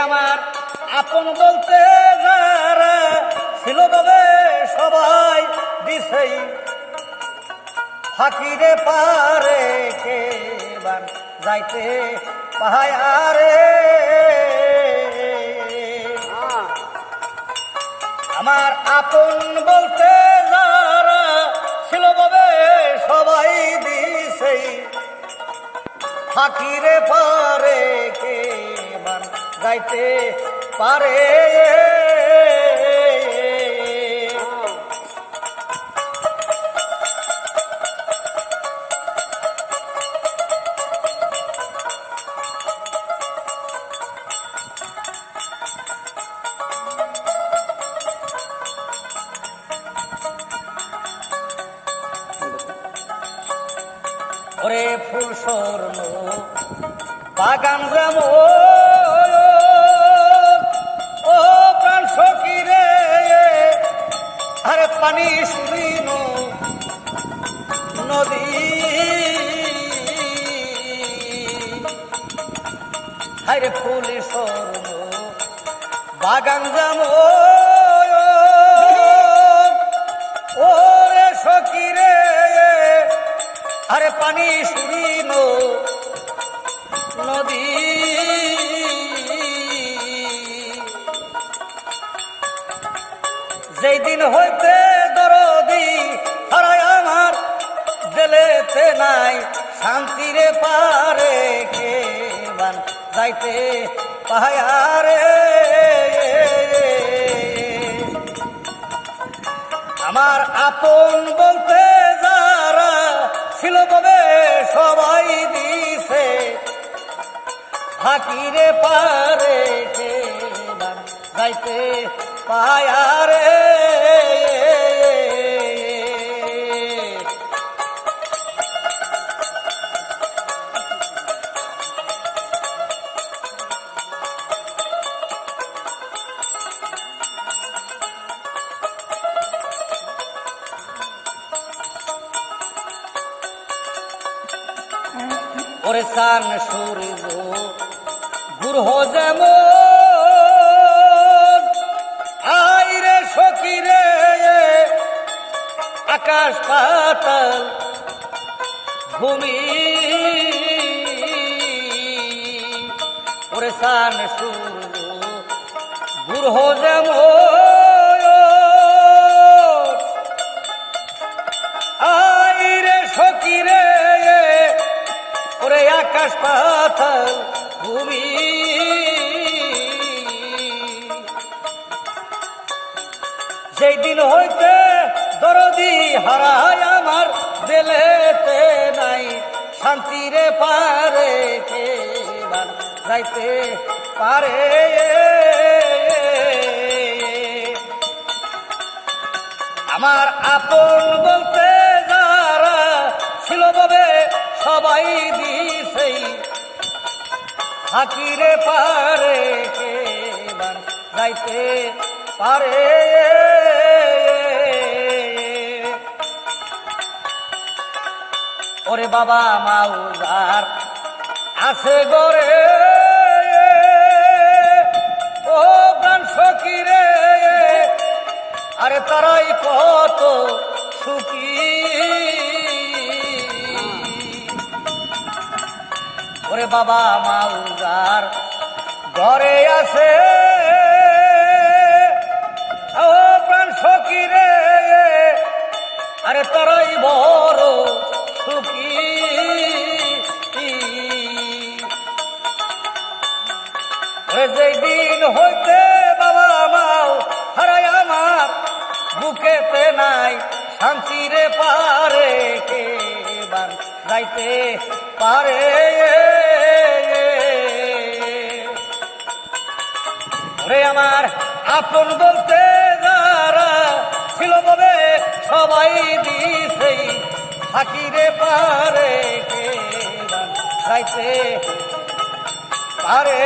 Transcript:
আমার আপন বলতে যারা ছিল তবে সবাই দিছেই ফাঁকিরে পারে কে বান যাইতে পাহায়ারে আমার আপন বলতে যারা ছিল তবে সবাই দিছেই ফাঁকিরে পারে কে বান যাইতে পারে ওরে ফুল স্বর্ণ বাগান গ্রাম ও প্রাণ সখী রে আরে পানি শুনিন নদী আরে ফুল স্বর্ণ বাগান গ্রাম ও রে সখী রে আরে পানি শুনিন নদী যেই দিন হইতে দরদি হারায় আমার দিলেতে নাই শান্তিরে পারে কে বান যাইতে পাহায়ারে আমার আপন বলতে যারা ছিল তবে সবাই দিছে ফাঁকিরে পারে কে বান যাইতে পায়ারে ওরে সান সূর্য গুরহ যেমন আইরে সখী রে আকাশ পাতাল ভূমি ওরে সান সূর্য গুরহ যেমন আইরে সখী রে ওরে আকাশ পাতাল ভূমি সেই দিন হইতে দরদি হারায় আমার দিলেতে নাই শান্তিরে পারে কে বান যাইতে পারে আমার আপন বলতে যারা ছিল তবে সবাই দিছেই ফাঁকিরে পারে কে বান যাইতে পারে ওরে বাবা মাউজার আছে গরে ও প্রাণ সখী রে আরে তারাই কত সুখী ওরে বাবা মাউজার ঘরে আছে ও প্রাণ সখী রে আরে তারাই বড় সুখী যেই দিন হইতে বাবা মাও হারাই আমার বুকেতে নাই শান্তিরে পারে কে বান যাইতে পারে রে আমার আপন বলতে যারা ছিল তবে সবাই দিছেই ফাঁকিরে পারে কে বান যাইতে পারে